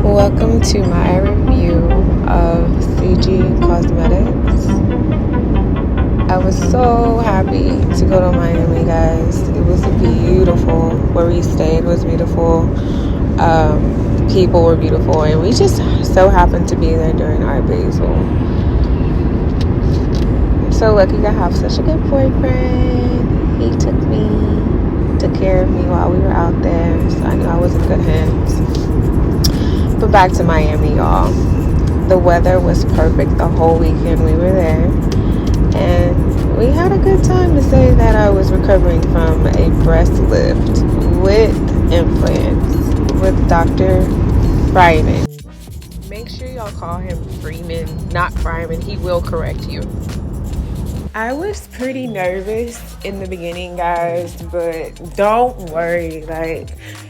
Welcome to my review of CG Cosmetics. I was so happy to go to Miami, guys. It was beautiful. Where we stayed was beautiful. People were beautiful, and we just so happened to be there during our basal. I'm so lucky to have such a good boyfriend. He took care of me while we were out there, so I knew I was in good hands. But back to Miami, y'all. The weather was perfect the whole weekend we were there. And we had a good time, to say that I was recovering from a breast lift with implants with Dr. Frieman. Make sure y'all call him Freeman, not Frieman. He will correct you. I was pretty nervous in the beginning, guys, but don't worry.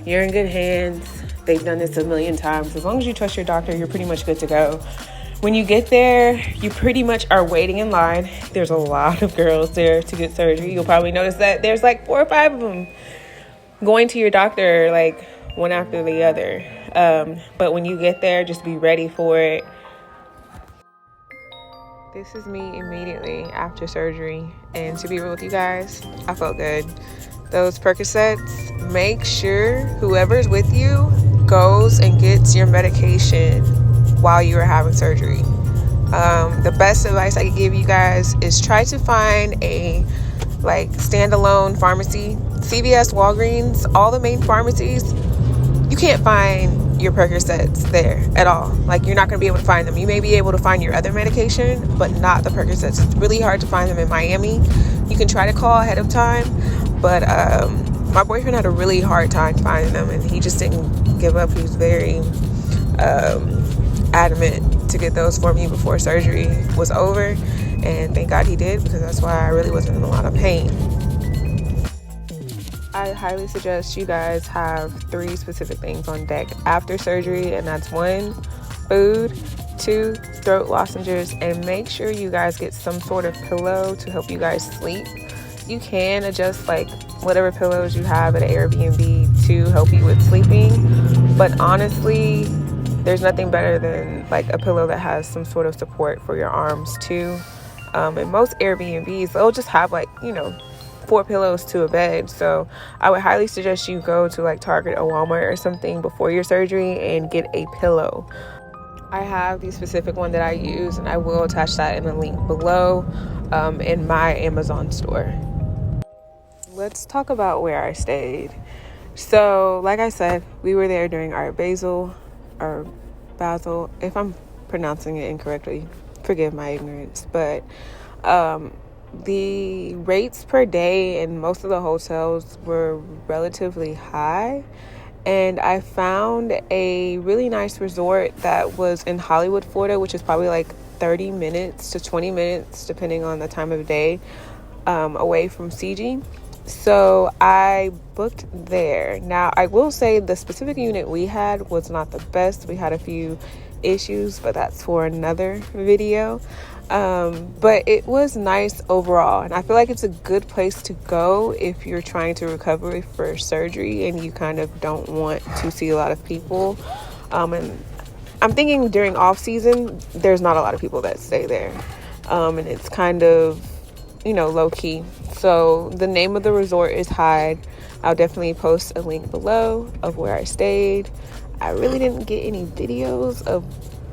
You're in good hands. They've done this a million times. As long as you trust your doctor, you're pretty much good to go. When you get there, you pretty much are waiting in line. There's a lot of girls there to get surgery. You'll probably notice that there's 4 or 5 of them going to your doctor, one after the other. But when you get there, just be ready for it. This is me immediately after surgery. And to be real with you guys, I felt good. Those Percocets, make sure whoever's with you goes and gets your medication while you are having surgery. The best advice I could give you guys is try to find a standalone pharmacy. CVS, Walgreens, all the main pharmacies, you can't find your Percocets there at all. You're not going to be able to find them. You may be able to find your other medication, but not the Percocets. It's really hard to find them in Miami. You can try to call ahead of time, but my boyfriend had a really hard time finding them, and he just didn't give up. He was very adamant to get those for me before surgery was over, and thank God he did, because that's why I really wasn't in a lot of pain. I highly suggest you guys have 3 specific things on deck after surgery, and that's 1, food, 2, throat lozenges, and make sure you guys get some sort of pillow to help you guys sleep. You can adjust whatever pillows you have at Airbnb to help you with sleeping, but honestly, there's nothing better than a pillow that has some sort of support for your arms too. And most Airbnbs, they'll just have 4 pillows to a bed. So I would highly suggest you go to Target or Walmart or something before your surgery and get a pillow. I have the specific one that I use, and I will attach that in the link below in my Amazon store. Let's talk about where I stayed. So like I said, we were there during our basal. If I'm pronouncing it incorrectly, forgive my ignorance, but the rates per day in most of the hotels were relatively high, and I found a really nice resort that was in Hollywood, Florida, which is probably 30 minutes to 20 minutes depending on the time of day away from CG. So I booked there. Now, I will say the specific unit we had was not the best. We had a few issues, but that's for another video. But it was nice overall, and I feel like it's a good place to go if you're trying to recover for surgery and you kind of don't want to see a lot of people. And I'm thinking during off season, there's not a lot of people that stay there. And it's kind of, low key. So the name of the resort is Hyde. I'll definitely post a link below of where I stayed. I really didn't get any videos of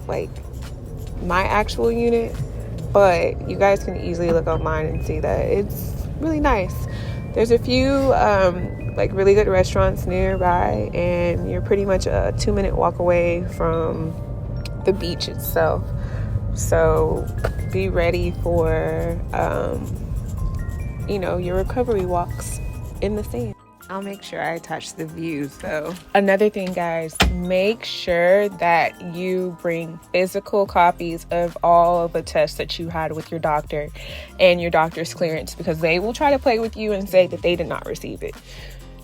my actual unit, but you guys can easily look online and see that it's really nice. There's a few really good restaurants nearby, and you're pretty much a 2-minute walk away from the beach itself. So be ready for your recovery walks in the sand. I'll make sure I attach the views though. Another thing, guys, make sure that you bring physical copies of all of the tests that you had with your doctor and your doctor's clearance, because they will try to play with you and say that they did not receive it.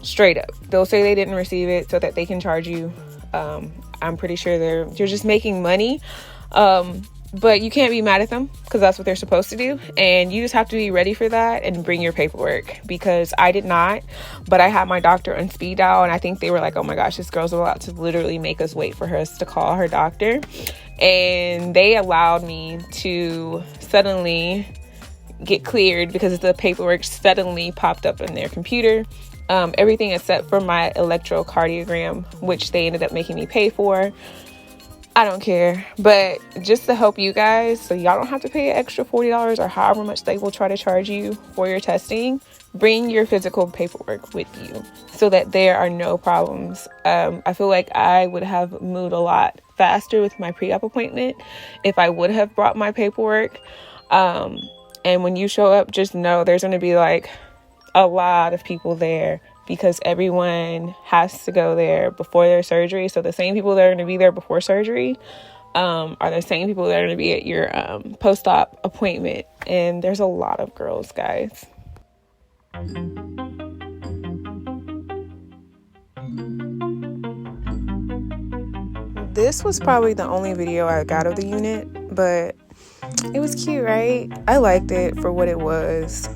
Straight up. They'll say they didn't receive it so that they can charge you. I'm pretty sure you're just making money. But you can't be mad at them because that's what they're supposed to do. And you just have to be ready for that and bring your paperwork, because I did not. But I had my doctor on speed dial, and I think they were like, oh my gosh, this girl's about to literally make us wait for her to call her doctor. And they allowed me to suddenly get cleared because the paperwork suddenly popped up in their computer. Everything except for my electrocardiogram, which they ended up making me pay for. I don't care, but just to help you guys, so y'all don't have to pay an extra $40 or however much they will try to charge you for your testing, bring your physical paperwork with you so that there are no problems. I feel like I would have moved a lot faster with my pre-op appointment if I would have brought my paperwork. And when you show up, just know there's going to be like a lot of people there, because everyone has to go there before their surgery. So the same people that are going to be there before surgery are the same people that are going to be at your post-op appointment. And there's a lot of girls, guys. This was probably the only video I got of the unit, but it was cute, right? I liked it for what it was.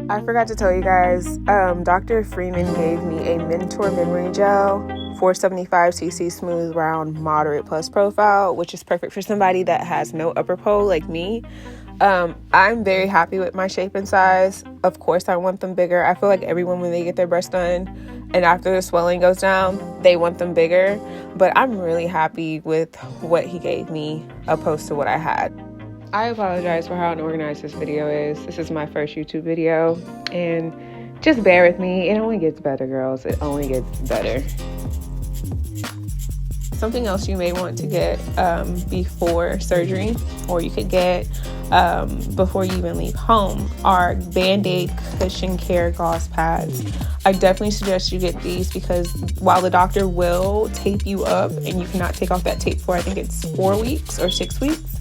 I forgot to tell you guys, Dr. Frieman gave me a Mentor Memory Gel 475cc smooth round moderate plus profile, which is perfect for somebody that has no upper pole like me. I'm very happy with my shape and size. Of course, I want them bigger. I feel like everyone, when they get their breasts done and after the swelling goes down, they want them bigger. But I'm really happy with what he gave me opposed to what I had. I apologize for how unorganized this video is. This is my first YouTube video, and just bear with me. It only gets better, girls. It only gets better. Something else you may want to get before surgery, or you could get before you even leave home, are Band-Aid cushion care gauze pads. I definitely suggest you get these, because while the doctor will tape you up and you cannot take off that tape for, I think it's 4 weeks or 6 weeks,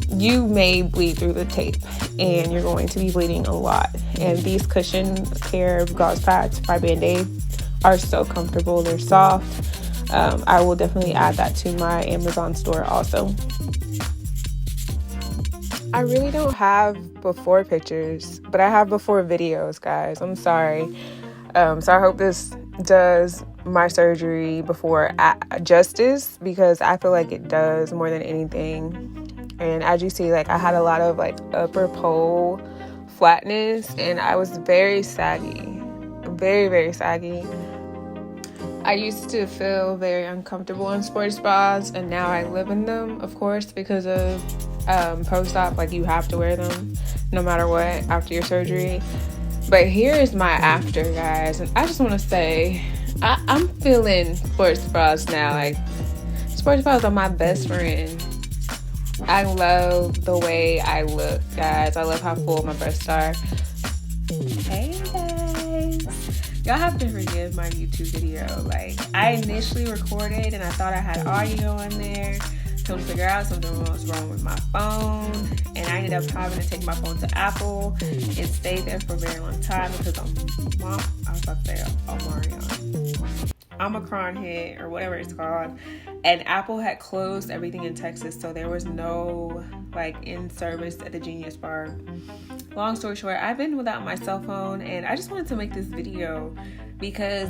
you may bleed through the tape, and you're going to be bleeding a lot. And these cushion care gauze pads by Band-Aid are so comfortable. They're soft. I will definitely add that to my Amazon store also. I really don't have before pictures, but I have before videos, guys. I'm sorry. So I hope this does my surgery before justice, because I feel like it does more than anything. And as you see, like, I had a lot of like upper pole flatness, and I was very saggy, very, very saggy. I used to feel very uncomfortable in sports bras, and now I live in them, of course, because of post-op. Like, you have to wear them no matter what after your surgery. But here is my after, guys, and I just want to say I'm feeling sports bras now. Like, sports bras are my best friend. I love the way I look, guys. I love how full my breasts are. Hey guys, y'all have to forgive my YouTube video. Like, I initially recorded and I thought I had audio on there. Come to figure out something was wrong with my phone, and I ended up having to take my phone to Apple and stay there for a very long time because Omicron hit, or whatever it's called, and Apple had closed everything in Texas, so there was no like in service at the Genius Bar. Long story short, I've been without my cell phone, and I just wanted to make this video because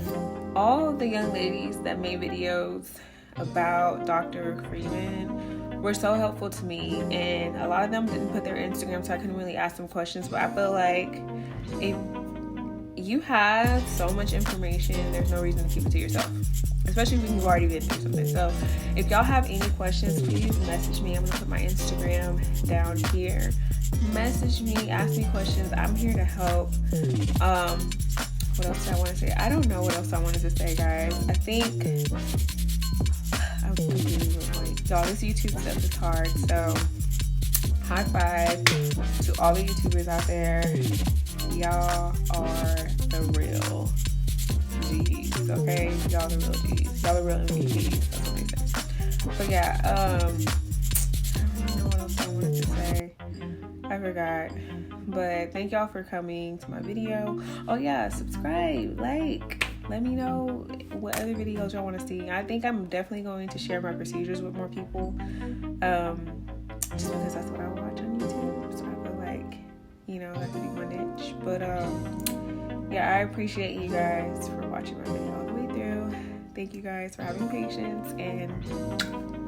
all the young ladies that made videos about Dr. Frieman were so helpful to me, and a lot of them didn't put their Instagram, so I couldn't really ask them questions. But I feel like if you have so much information, there's no reason to keep it to yourself, especially when you've already been through something. So if y'all have any questions, please message me. I'm gonna put my Instagram down here. Message me, ask me questions. I'm here to help. What else did I want to say? I don't know what else I wanted to say, guys. I think I'm completely like, y'all, this YouTube stuff is hard. So high five to all the YouTubers out there. Y'all are the real G's, okay? Y'all the real G's. Y'all the real MVPs. That's what they say. But yeah, I don't really know what else I wanted to say. I forgot. But thank y'all for coming to my video. Oh yeah, subscribe, like, let me know what other videos y'all want to see. I think I'm definitely going to share my procedures with more people, just because that's what I watch on YouTube. So I feel like, that could be my niche. But yeah, I appreciate you guys for watching my video all the way through. Thank you guys for having patience, and